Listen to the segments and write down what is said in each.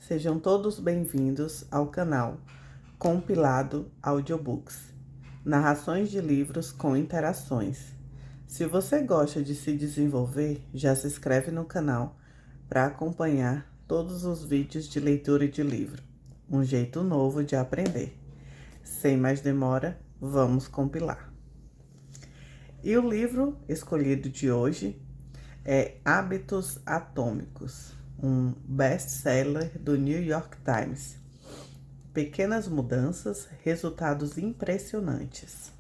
Sejam todos bem-vindos ao canal Compilado Audiobooks, narrações de livros com interações. Se você gosta de se desenvolver, já se inscreve no canal para acompanhar todos os vídeos de leitura de livro. Um jeito novo de aprender. Sem mais demora, vamos compilar. E o livro escolhido de hoje é Hábitos Atômicos, um best-seller do New York Times. Pequenas mudanças, resultados impressionantes.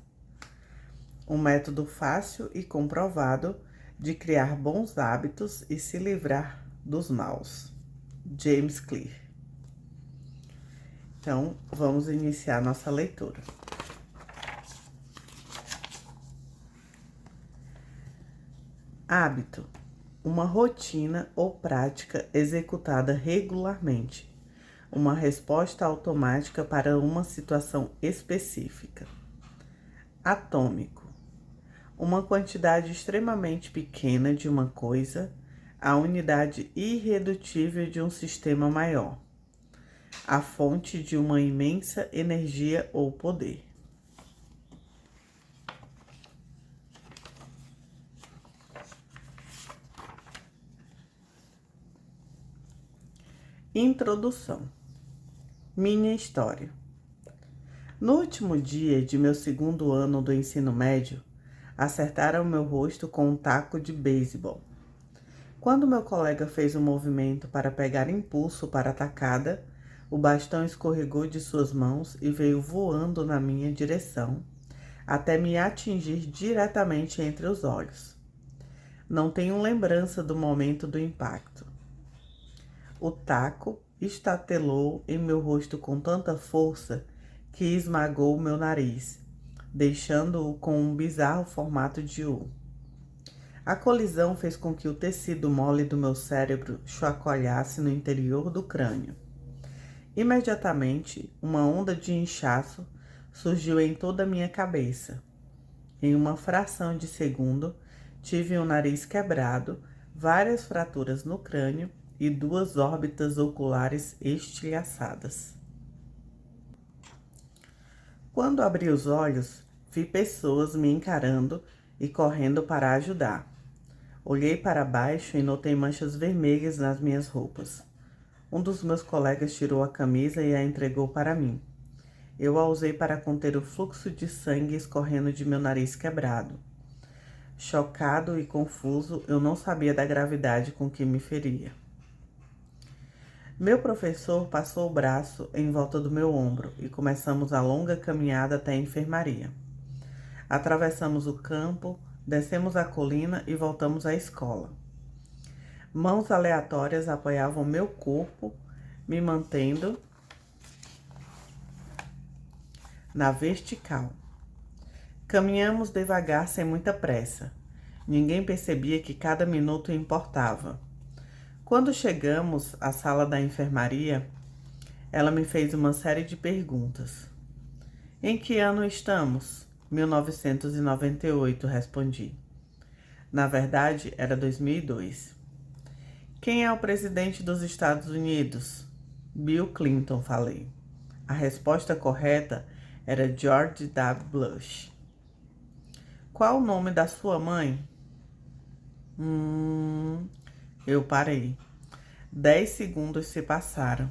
Um método fácil e comprovado de criar bons hábitos e se livrar dos maus. James Clear. Então, vamos iniciar nossa leitura. Hábito. Uma rotina ou prática executada regularmente. Uma resposta automática para uma situação específica. Atômico. Uma quantidade extremamente pequena de uma coisa, a unidade irredutível de um sistema maior. A fonte de uma imensa energia ou poder. Introdução. Minha história. No último dia de meu segundo ano do ensino médio, acertaram meu rosto com um taco de beisebol. Quando meu colega fez um movimento para pegar impulso para a tacada, o bastão escorregou de suas mãos e veio voando na minha direção, até me atingir diretamente entre os olhos. Não tenho lembrança do momento do impacto. O taco estatelou em meu rosto com tanta força que esmagou meu nariz, deixando-o com um bizarro formato de U. A colisão fez com que o tecido mole do meu cérebro chacoalhasse no interior do crânio. Imediatamente, uma onda de inchaço surgiu em toda a minha cabeça. Em uma fração de segundo, tive o nariz quebrado, várias fraturas no crânio e 2 órbitas oculares estilhaçadas. Quando abri os olhos, vi pessoas me encarando e correndo para ajudar. Olhei para baixo e notei manchas vermelhas nas minhas roupas. Um dos meus colegas tirou a camisa e a entregou para mim. Eu a usei para conter o fluxo de sangue escorrendo de meu nariz quebrado. Chocado e confuso, eu não sabia da gravidade com que me feria. Meu professor passou o braço em volta do meu ombro e começamos a longa caminhada até a enfermaria. Atravessamos o campo, descemos a colina e voltamos à escola. Mãos aleatórias apoiavam meu corpo, me mantendo na vertical. Caminhamos devagar sem muita pressa. Ninguém percebia que cada minuto importava. Quando chegamos à sala da enfermaria, ela me fez uma série de perguntas. Em que ano estamos? 1998, respondi. Na verdade, era 2002. Quem é o presidente dos Estados Unidos? Bill Clinton, falei. A resposta correta era George W. Bush. Qual o nome da sua mãe? Eu parei. 10 segundos se passaram.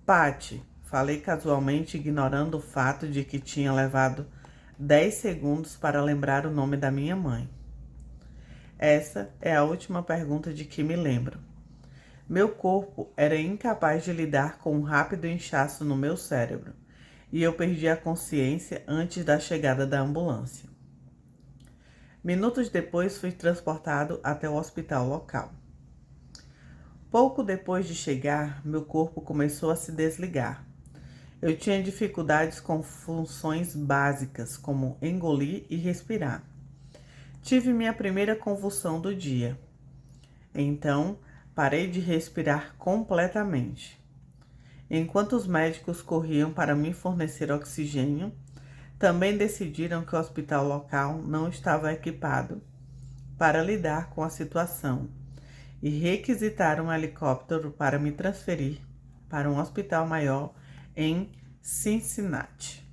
Patty, falei casualmente, ignorando o fato de que tinha levado 10 segundos para lembrar o nome da minha mãe. Essa é a última pergunta de que me lembro. Meu corpo era incapaz de lidar com um rápido inchaço no meu cérebro, e eu perdi a consciência antes da chegada da ambulância. Minutos depois, fui transportado até o hospital local. Pouco depois de chegar, meu corpo começou a se desligar. Eu tinha dificuldades com funções básicas, como engolir e respirar. Tive minha primeira convulsão do dia. Então, parei de respirar completamente. Enquanto os médicos corriam para me fornecer oxigênio, também decidiram que o hospital local não estava equipado para lidar com a situação e requisitaram um helicóptero para me transferir para um hospital maior em Cincinnati.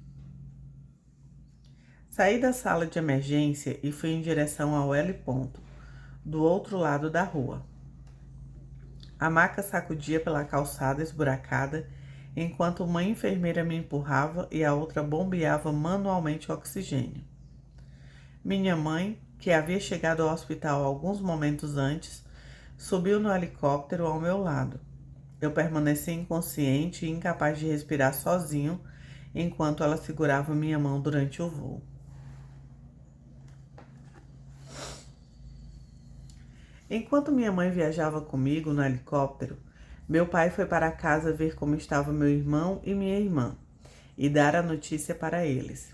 Saí da sala de emergência e fui em direção ao L-ponto, do outro lado da rua. A maca sacudia pela calçada esburacada, enquanto uma enfermeira me empurrava e a outra bombeava manualmente oxigênio. Minha mãe, que havia chegado ao hospital alguns momentos antes, subiu no helicóptero ao meu lado. Eu permaneci inconsciente e incapaz de respirar sozinho, enquanto ela segurava minha mão durante o voo. Enquanto minha mãe viajava comigo no helicóptero, meu pai foi para casa ver como estava meu irmão e minha irmã e dar a notícia para eles.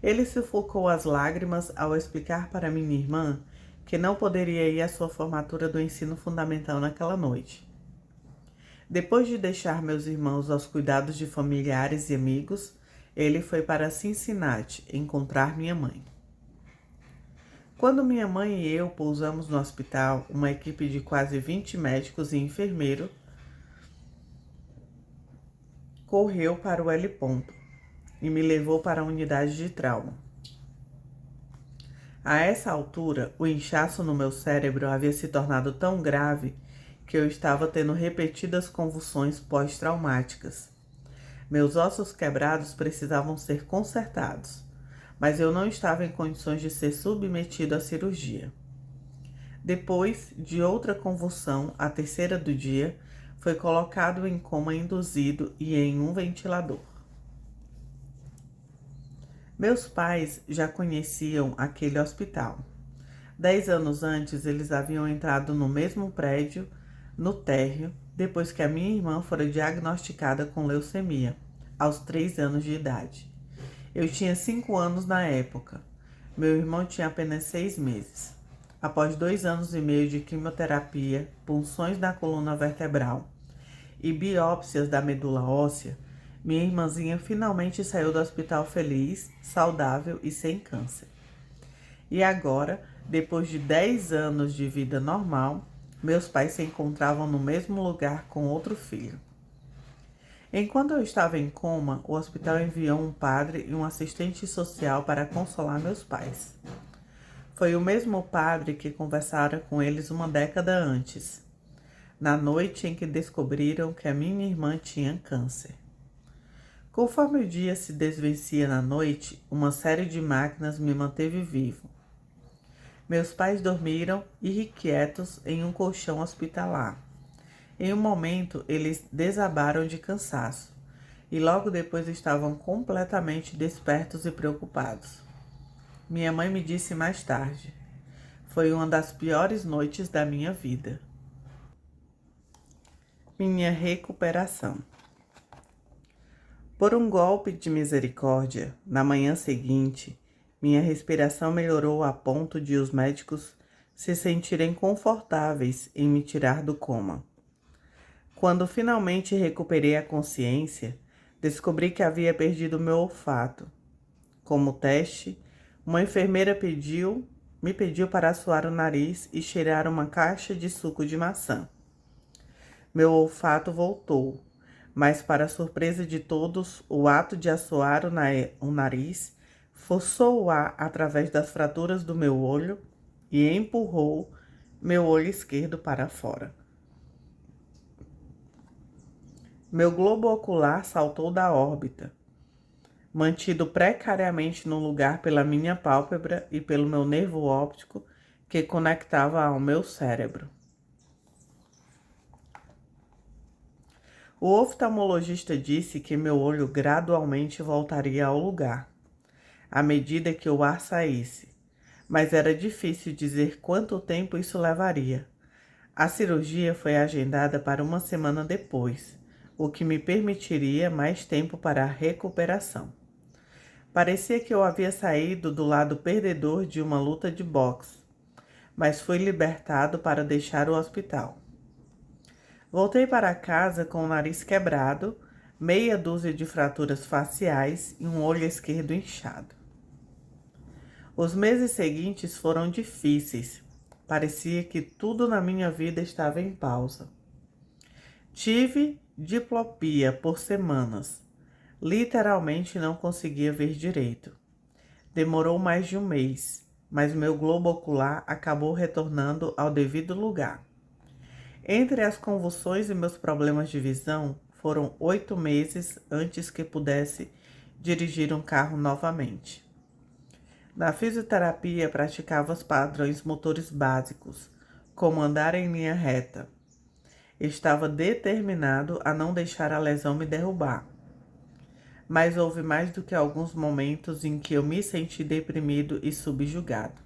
Ele sufocou as lágrimas ao explicar para minha irmã que não poderia ir à sua formatura do ensino fundamental naquela noite. Depois de deixar meus irmãos aos cuidados de familiares e amigos, ele foi para Cincinnati encontrar minha mãe. Quando minha mãe e eu pousamos no hospital, uma equipe de quase 20 médicos e enfermeiros correu para o L-ponto e me levou para a unidade de trauma. A essa altura, o inchaço no meu cérebro havia se tornado tão grave que eu estava tendo repetidas convulsões pós-traumáticas. Meus ossos quebrados precisavam ser consertados, mas eu não estava em condições de ser submetido à cirurgia. Depois de outra convulsão, a terceira do dia, foi colocado em coma induzido e em um ventilador. Meus pais já conheciam aquele hospital. 10 anos antes, eles haviam entrado no mesmo prédio, no térreo, depois que a minha irmã fora diagnosticada com leucemia, aos 3 anos de idade. Eu tinha 5 anos na época. Meu irmão tinha apenas 6 meses. Após 2 anos e meio de quimioterapia, punções na coluna vertebral e biópsias da medula óssea, minha irmãzinha finalmente saiu do hospital feliz, saudável e sem câncer. E agora, depois de 10 anos de vida normal, meus pais se encontravam no mesmo lugar com outro filho. Enquanto eu estava em coma, o hospital enviou um padre e um assistente social para consolar meus pais. Foi o mesmo padre que conversara com eles uma década antes, na noite em que descobriram que a minha irmã tinha câncer. Conforme o dia se desvencia na noite, uma série de máquinas me manteve vivo. Meus pais dormiram irrequietos em um colchão hospitalar. Em um momento, eles desabaram de cansaço e logo depois estavam completamente despertos e preocupados. Minha mãe me disse mais tarde: foi uma das piores noites da minha vida. Minha recuperação. Por um golpe de misericórdia, na manhã seguinte, minha respiração melhorou a ponto de os médicos se sentirem confortáveis em me tirar do coma. Quando finalmente recuperei a consciência, descobri que havia perdido meu olfato. Como teste, uma enfermeira me pediu para assoar o nariz e cheirar uma caixa de suco de maçã. Meu olfato voltou, mas para surpresa de todos, o ato de assoar o nariz forçou o ar através das fraturas do meu olho e empurrou meu olho esquerdo para fora. Meu globo ocular saltou da órbita, mantido precariamente no lugar pela minha pálpebra e pelo meu nervo óptico que conectava ao meu cérebro. O oftalmologista disse que meu olho gradualmente voltaria ao lugar, à medida que o ar saísse, mas era difícil dizer quanto tempo isso levaria. A cirurgia foi agendada para uma semana depois, o que me permitiria mais tempo para a recuperação. Parecia que eu havia saído do lado perdedor de uma luta de boxe, mas fui libertado para deixar o hospital. Voltei para casa com o nariz quebrado, meia dúzia de fraturas faciais e um olho esquerdo inchado. Os meses seguintes foram difíceis, parecia que tudo na minha vida estava em pausa. Tive diplopia por semanas. Literalmente não conseguia ver direito. Demorou mais de um mês, mas meu globo ocular acabou retornando ao devido lugar. Entre as convulsões e meus problemas de visão, foram 8 meses antes que pudesse dirigir um carro novamente. Na fisioterapia, praticava os padrões motores básicos, como andar em linha reta. Estava determinado a não deixar a lesão me derrubar. Mas houve mais do que alguns momentos em que eu me senti deprimido e subjugado.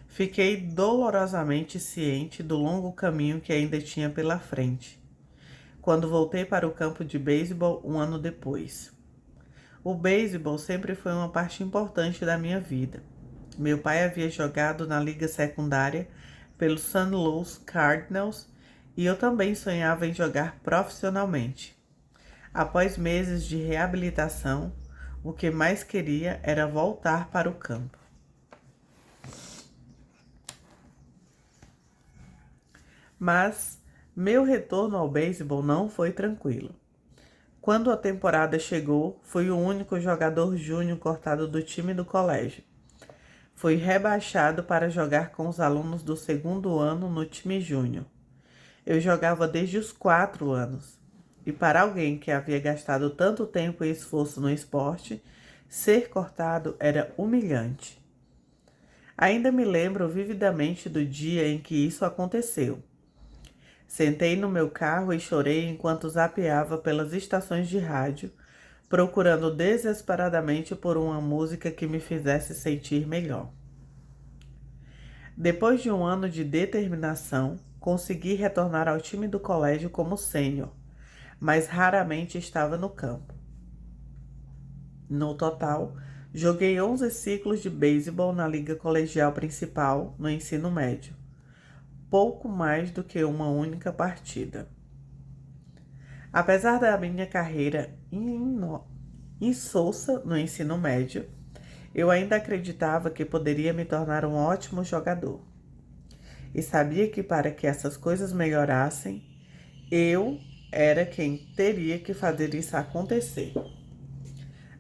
Fiquei dolorosamente ciente do longo caminho que ainda tinha pela frente, quando voltei para o campo de beisebol um ano depois. O beisebol sempre foi uma parte importante da minha vida. Meu pai havia jogado na liga secundária pelo St. Louis Cardinals e eu também sonhava em jogar profissionalmente. Após meses de reabilitação, o que mais queria era voltar para o campo. Mas meu retorno ao beisebol não foi tranquilo. Quando a temporada chegou, fui o único jogador júnior cortado do time do colégio. Fui rebaixado para jogar com os alunos do segundo ano no time júnior. Eu jogava desde os 4 anos. E para alguém que havia gastado tanto tempo e esforço no esporte, ser cortado era humilhante. Ainda me lembro vividamente do dia em que isso aconteceu. Sentei no meu carro e chorei enquanto zapeava pelas estações de rádio, procurando desesperadamente por uma música que me fizesse sentir melhor. Depois de um ano de determinação, consegui retornar ao time do colégio como sênior, mas raramente estava no campo. No total, joguei 11 ciclos de beisebol na liga colegial principal no ensino médio, pouco mais do que uma única partida. Apesar da minha carreira insossa no ensino médio, eu ainda acreditava que poderia me tornar um ótimo jogador. E sabia que para que essas coisas melhorassem, eu era quem teria que fazer isso acontecer.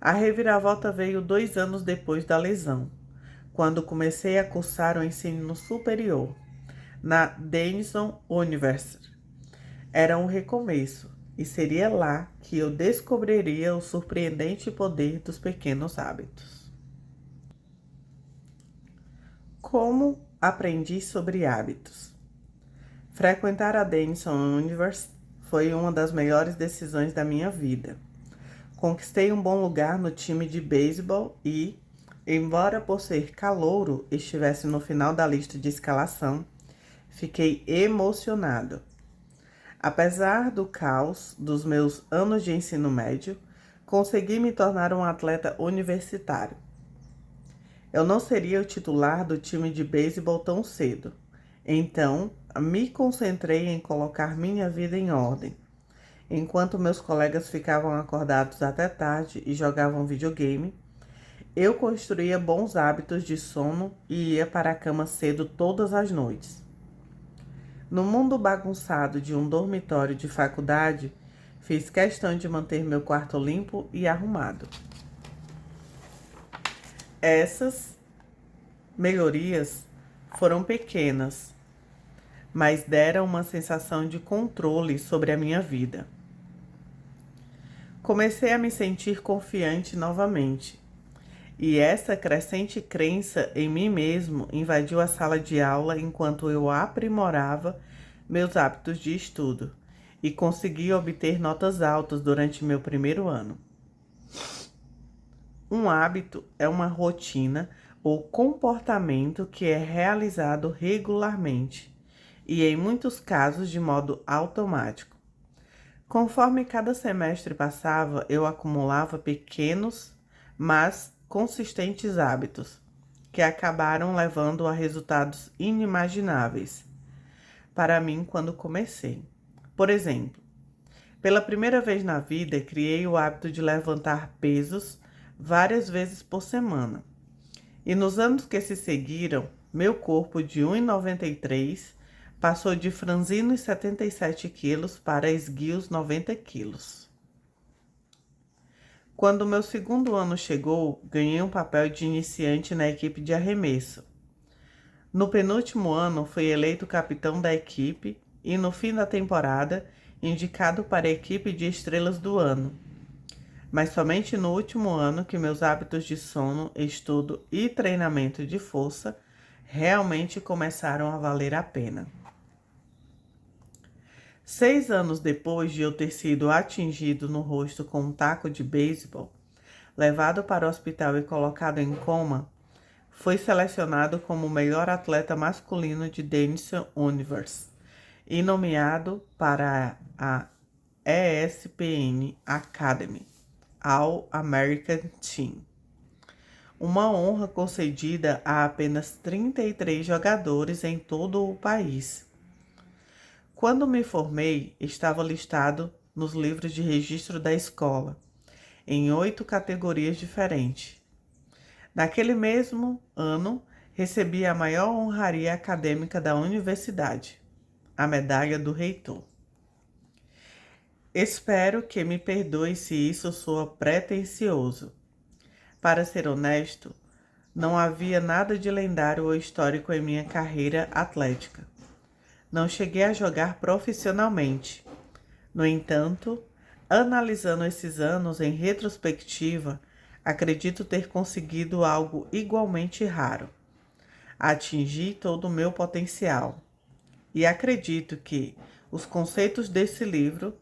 A reviravolta veio 2 anos depois da lesão, quando comecei a cursar o ensino superior na Denison University. Era um recomeço, e seria lá que eu descobriria o surpreendente poder dos pequenos hábitos. Como aprendi sobre hábitos? Frequentar a Denison University foi uma das melhores decisões da minha vida. Conquistei um bom lugar no time de beisebol e, embora por ser calouro estivesse no final da lista de escalação, fiquei emocionado. Apesar do caos dos meus anos de ensino médio, consegui me tornar um atleta universitário. Eu não seria o titular do time de beisebol tão cedo, então me concentrei em colocar minha vida em ordem. Enquanto meus colegas ficavam acordados até tarde e jogavam videogame, eu construía bons hábitos de sono e ia para a cama cedo todas as noites. No mundo bagunçado de um dormitório de faculdade, fiz questão de manter meu quarto limpo e arrumado. Essas melhorias foram pequenas, mas deram uma sensação de controle sobre a minha vida. Comecei a me sentir confiante novamente, e essa crescente crença em mim mesmo invadiu a sala de aula enquanto eu aprimorava meus hábitos de estudo e consegui obter notas altas durante meu primeiro ano. Um hábito é uma rotina ou comportamento que é realizado regularmente e, em muitos casos, de modo automático. Conforme cada semestre passava, eu acumulava pequenos, mas consistentes hábitos, que acabaram levando a resultados inimagináveis para mim quando comecei. Por exemplo, pela primeira vez na vida, criei o hábito de levantar pesos várias vezes por semana. E nos anos que se seguiram, meu corpo de 1,93 passou de franzinos 77 quilos para esguios 90 quilos. Quando meu segundo ano chegou, ganhei um papel de iniciante na equipe de arremesso. No penúltimo ano, fui eleito capitão da equipe e, no fim da temporada, indicado para a equipe de estrelas do ano. Mas somente no último ano que meus hábitos de sono, estudo e treinamento de força realmente começaram a valer a pena. 6 anos depois de eu ter sido atingido no rosto com um taco de beisebol, levado para o hospital e colocado em coma, fui selecionado como o melhor atleta masculino de Denison Universe e nomeado para a ESPN Academy All American Team. Uma honra concedida a apenas 33 jogadores em todo o país. Quando me formei, estava listado nos livros de registro da escola, em 8 categorias diferentes. Naquele mesmo ano, recebi a maior honraria acadêmica da universidade, a medalha do reitor. Espero que me perdoe se isso soa pretensioso. Para ser honesto, não havia nada de lendário ou histórico em minha carreira atlética. Não cheguei a jogar profissionalmente. No entanto, analisando esses anos em retrospectiva, acredito ter conseguido algo igualmente raro. Atingi todo o meu potencial. E acredito que os conceitos desse livro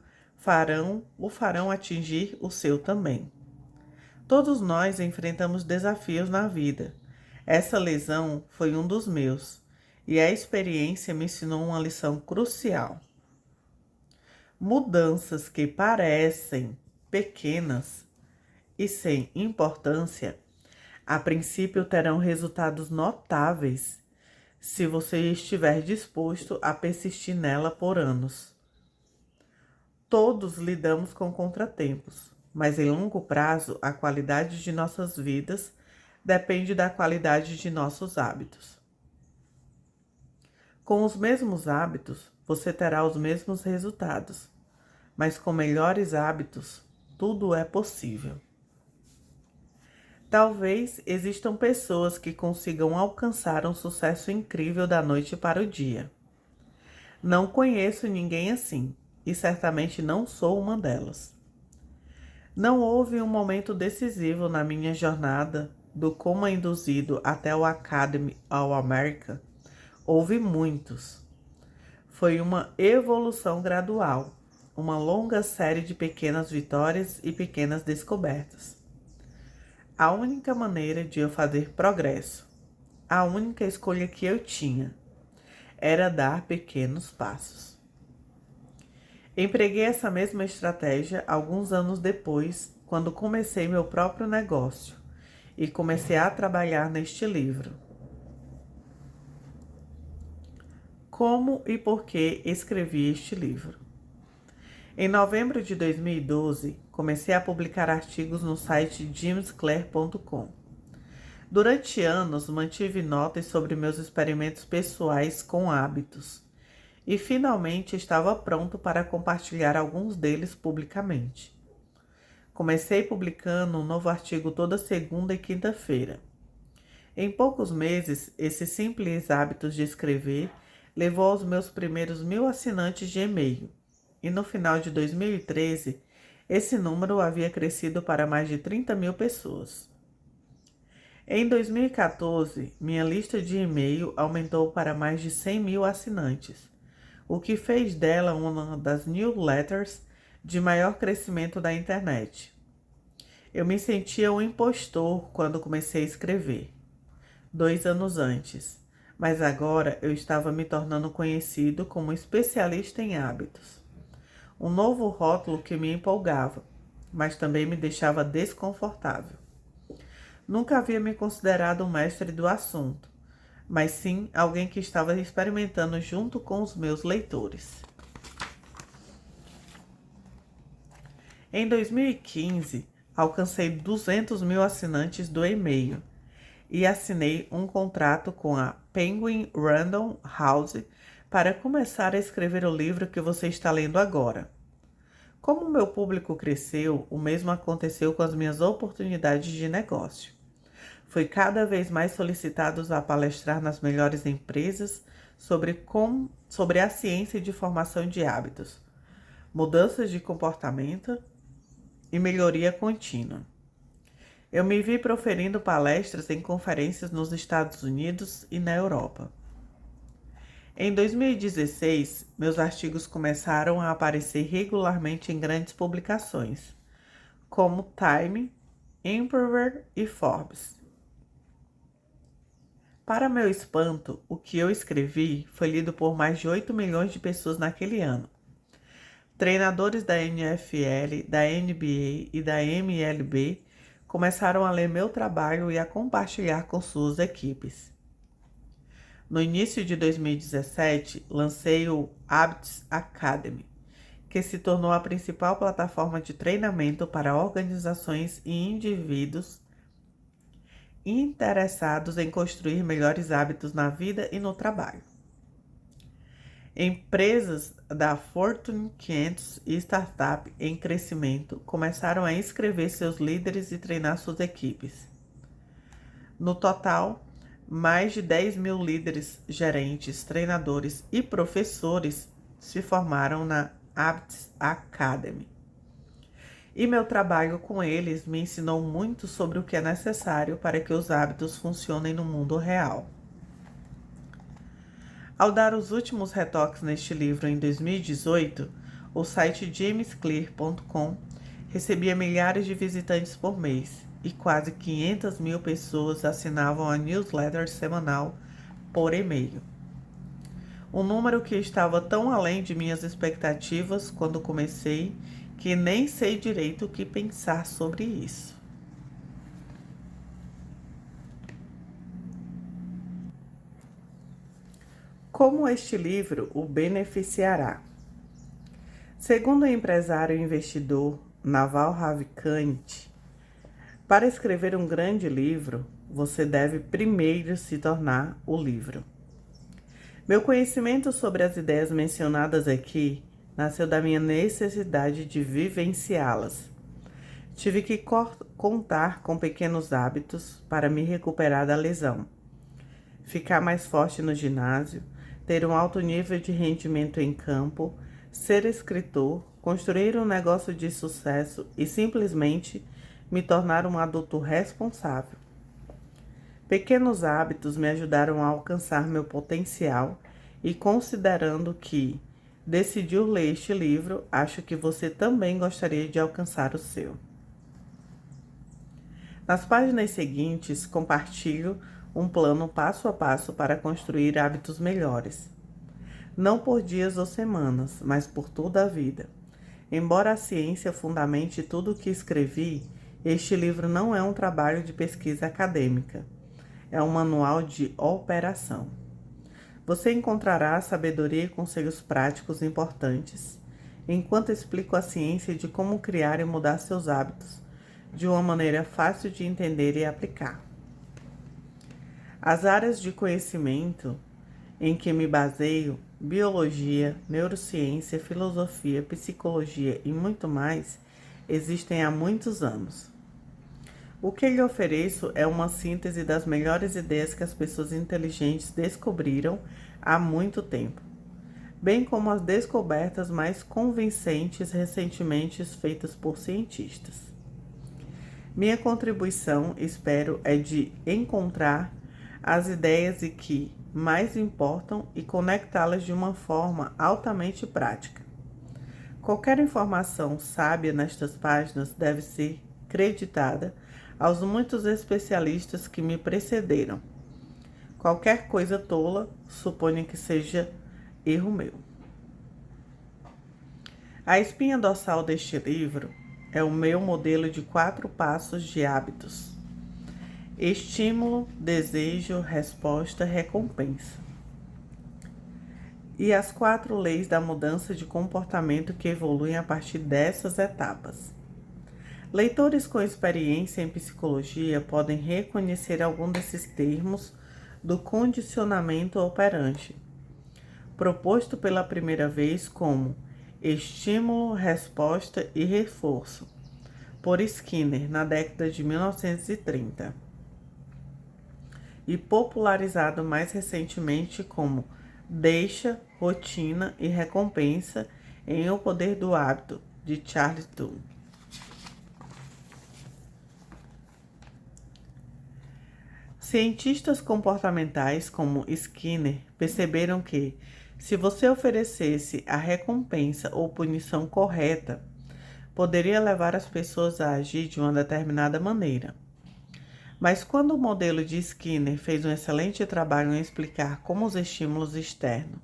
o farão atingir o seu também. Todos nós enfrentamos desafios na vida. Essa lesão foi um dos meus, e a experiência me ensinou uma lição crucial. Mudanças que parecem pequenas e sem importância, a princípio terão resultados notáveis se você estiver disposto a persistir nela por anos. Todos lidamos com contratempos, mas em longo prazo a qualidade de nossas vidas depende da qualidade de nossos hábitos. Com os mesmos hábitos, você terá os mesmos resultados, mas com melhores hábitos, tudo é possível. Talvez existam pessoas que consigam alcançar um sucesso incrível da noite para o dia. Não conheço ninguém assim, e certamente não sou uma delas. Não houve um momento decisivo na minha jornada do coma induzido até o Academy All-American. Houve muitos. Foi uma evolução gradual, uma longa série de pequenas vitórias e pequenas descobertas. A única maneira de eu fazer progresso, a única escolha que eu tinha, era dar pequenos passos. Empreguei essa mesma estratégia alguns anos depois, quando comecei meu próprio negócio e comecei a trabalhar neste livro. Como e por que escrevi este livro? Em novembro de 2012, comecei a publicar artigos no site jamesclair.com. Durante anos, mantive notas sobre meus experimentos pessoais com hábitos e finalmente estava pronto para compartilhar alguns deles publicamente. Comecei publicando um novo artigo toda segunda e quinta-feira. Em poucos meses, esse simples hábito de escrever levou aos meus primeiros 1.000 assinantes de e-mail, e no final de 2013, esse número havia crescido para mais de 30.000 pessoas. Em 2014, minha lista de e-mail aumentou para mais de 100.000 assinantes, o que fez dela uma das newsletters de maior crescimento da internet. Eu me sentia um impostor quando comecei a escrever, 2 anos antes, mas agora eu estava me tornando conhecido como especialista em hábitos. Um novo rótulo que me empolgava, mas também me deixava desconfortável. Nunca havia me considerado um mestre do assunto, mas sim alguém que estava experimentando junto com os meus leitores. Em 2015, alcancei 200.000 assinantes do e-mail e assinei um contrato com a Penguin Random House para começar a escrever o livro que você está lendo agora. Como o meu público cresceu, o mesmo aconteceu com as minhas oportunidades de negócio. Fui cada vez mais solicitados a palestrar nas melhores empresas sobre a ciência de formação de hábitos, mudanças de comportamento e melhoria contínua. Eu me vi proferindo palestras em conferências nos Estados Unidos e na Europa. Em 2016, meus artigos começaram a aparecer regularmente em grandes publicações, como Time, Improver e Forbes. Para meu espanto, o que eu escrevi foi lido por mais de 8 milhões de pessoas naquele ano. Treinadores da NFL, da NBA e da MLB começaram a ler meu trabalho e a compartilhar com suas equipes. No início de 2017, lancei o Habits Academy, que se tornou a principal plataforma de treinamento para organizações e indivíduos interessados em construir melhores hábitos na vida e no trabalho. Empresas da Fortune 500 e startup em crescimento começaram a inscrever seus líderes e treinar suas equipes. No total, mais de 10 mil líderes, gerentes, treinadores e professores se formaram na Habits Academy. E meu trabalho com eles me ensinou muito sobre o que é necessário para que os hábitos funcionem no mundo real. Ao dar os últimos retoques neste livro em 2018, o site jamesclear.com recebia milhares de visitantes por mês e quase 500 mil pessoas assinavam a newsletter semanal por e-mail. Um número que estava tão além de minhas expectativas quando comecei que nem sei direito o que pensar sobre isso. Como este livro o beneficiará? Segundo o empresário e investidor Naval Ravikant, para escrever um grande livro, você deve primeiro se tornar o livro. Meu conhecimento sobre as ideias mencionadas aqui nasceu da minha necessidade de vivenciá-las. Tive que contar com pequenos hábitos para me recuperar da lesão, ficar mais forte no ginásio, ter um alto nível de rendimento em campo, ser escritor, construir um negócio de sucesso e simplesmente me tornar um adulto responsável. Pequenos hábitos me ajudaram a alcançar meu potencial e, considerando que decidiu ler este livro, acho que você também gostaria de alcançar o seu. Nas páginas seguintes, compartilho um plano passo a passo para construir hábitos melhores. Não por dias ou semanas, mas por toda a vida. Embora a ciência fundamente tudo o que escrevi, este livro não é um trabalho de pesquisa acadêmica. É um manual de operação. Você encontrará sabedoria e conselhos práticos importantes, enquanto explico a ciência de como criar e mudar seus hábitos, de uma maneira fácil de entender e aplicar. As áreas de conhecimento em que me baseio, biologia, neurociência, filosofia, psicologia e muito mais, existem há muitos anos. O que lhe ofereço é uma síntese das melhores ideias que as pessoas inteligentes descobriram há muito tempo, bem como as descobertas mais convincentes recentemente feitas por cientistas. Minha contribuição, espero, é de encontrar as ideias e que mais importam e conectá-las de uma forma altamente prática. Qualquer informação sábia nestas páginas deve ser creditada aos muitos especialistas que me precederam. Qualquer coisa tola, suponha que seja erro meu. A espinha dorsal deste livro é o meu modelo de 4 passos de hábitos. Estímulo, desejo, resposta, recompensa. E as 4 leis da mudança de comportamento que evoluem a partir dessas etapas. Leitores com experiência em psicologia podem reconhecer algum desses termos do condicionamento operante, proposto pela primeira vez como estímulo, resposta e reforço, por Skinner na década de 1930, e popularizado mais recentemente como deixa, rotina e recompensa em O Poder do Hábito, de Charles Duhigg. Cientistas comportamentais como Skinner perceberam que, se você oferecesse a recompensa ou punição correta, poderia levar as pessoas a agir de uma determinada maneira. Mas quando o modelo de Skinner fez um excelente trabalho em explicar como os estímulos externos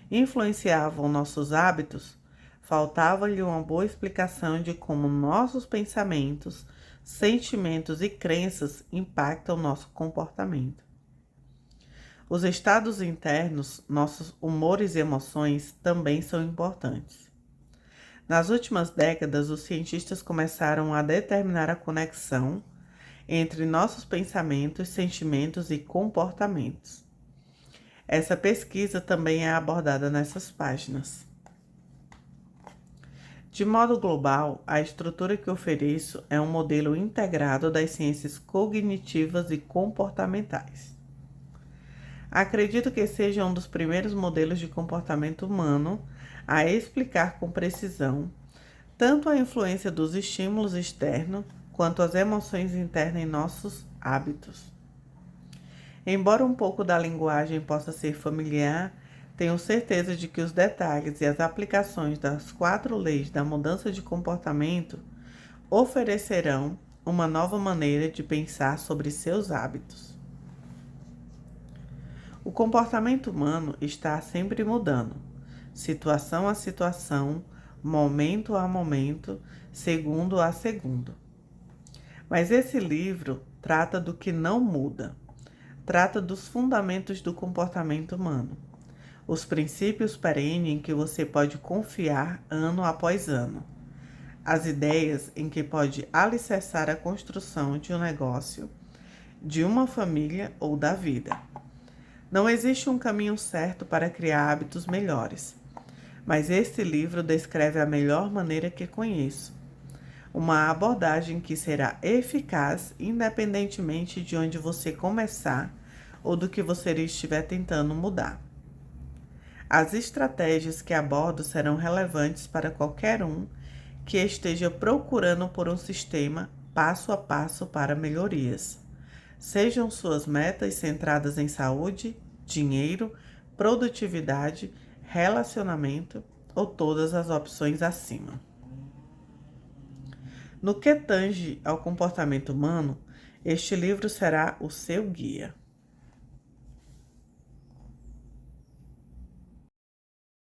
influenciavam nossos hábitos, faltava-lhe uma boa explicação de como nossos pensamentos, sentimentos e crenças impactam nosso comportamento. Os estados internos, nossos humores e emoções também são importantes. Nas últimas décadas, os cientistas começaram a determinar a conexão entre nossos pensamentos, sentimentos e comportamentos. Essa pesquisa também é abordada nessas páginas. De modo global, a estrutura que ofereço é um modelo integrado das ciências cognitivas e comportamentais. Acredito que seja um dos primeiros modelos de comportamento humano a explicar com precisão tanto a influência dos estímulos externos quanto as emoções internas em nossos hábitos. Embora um pouco da linguagem possa ser familiar, tenho certeza de que os detalhes e as aplicações das 4 leis da mudança de comportamento oferecerão uma nova maneira de pensar sobre seus hábitos. O comportamento humano está sempre mudando, situação a situação, momento a momento, segundo a segundo. Mas esse livro trata do que não muda, trata dos fundamentos do comportamento humano. Os princípios perenes em que você pode confiar ano após ano. As ideias em que pode alicerçar a construção de um negócio, de uma família ou da vida. Não existe um caminho certo para criar hábitos melhores, mas este livro descreve a melhor maneira que conheço. Uma abordagem que será eficaz independentemente de onde você começar ou do que você estiver tentando mudar. As estratégias que abordo serão relevantes para qualquer um que esteja procurando por um sistema passo a passo para melhorias. Sejam suas metas centradas em saúde, dinheiro, produtividade, relacionamento ou todas as opções acima. No que tange ao comportamento humano, este livro será o seu guia.